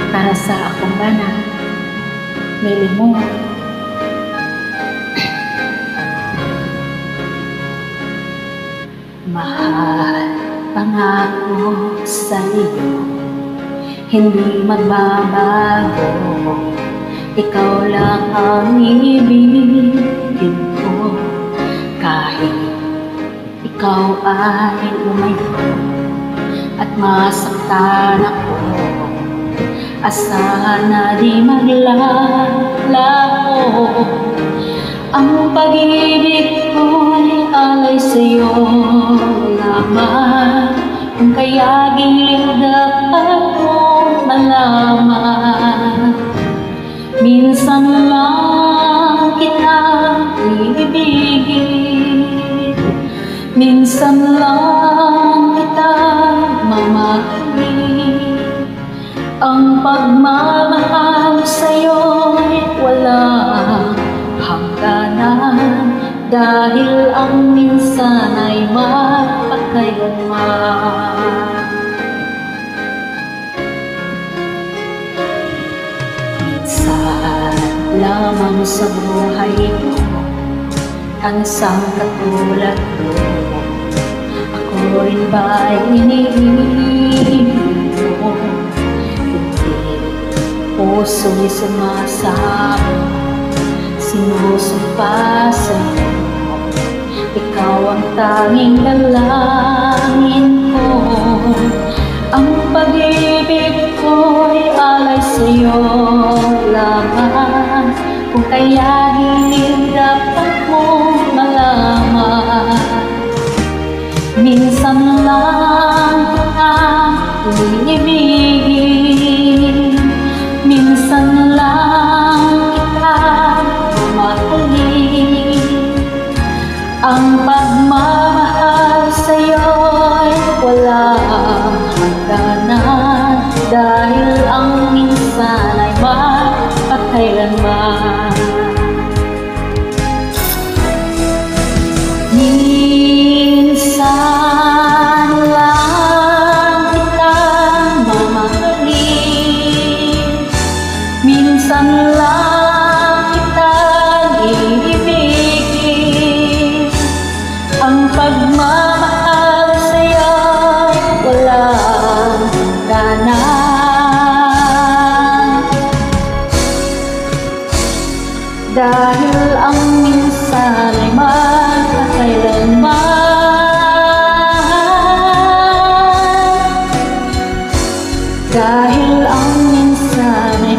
para sa akong bana, mili mo. Mahal, pangako sa iyo, hindi magbabago. Ikaw lang ang ibigin ko, kahit ikaw ay lumayo at masaktan ako. Asahan na di maglalaho, ang pag-ibig ko'y alay sa'yo lamang. Kung kaya gilid dapat mo malaman, minsan lang kita ibigin, minsan lang kita mamahalin. Ang pagmamahal sa'yo'y walang hangganan, dahil ang minsan ay mapagkailanman. Minsan lamang sa buhay ko ang isang katulad ko. Ako rin ba'y iniibig mo? Puso'y sumasama, sinusumpa sa'yo. Ikaw ang tanging dalangin ko. Ang pag-ibig ko'y alay sa'yo lamang. Kung kaya hindi dapat mo malaman, minsan lang kita iibigin, minsan lang kita mamahalin. Ang pagmamahal sa'yo'y walang hangganan, dahil ang minsan ay mapagkailanman. Minsan lang kita mamahalin, minsan lang kita iibigin. Ang pagmamahal sa'yo'y walang hangganan, dahil ang minsan ay magkakailanman. Dahil ang minsan ay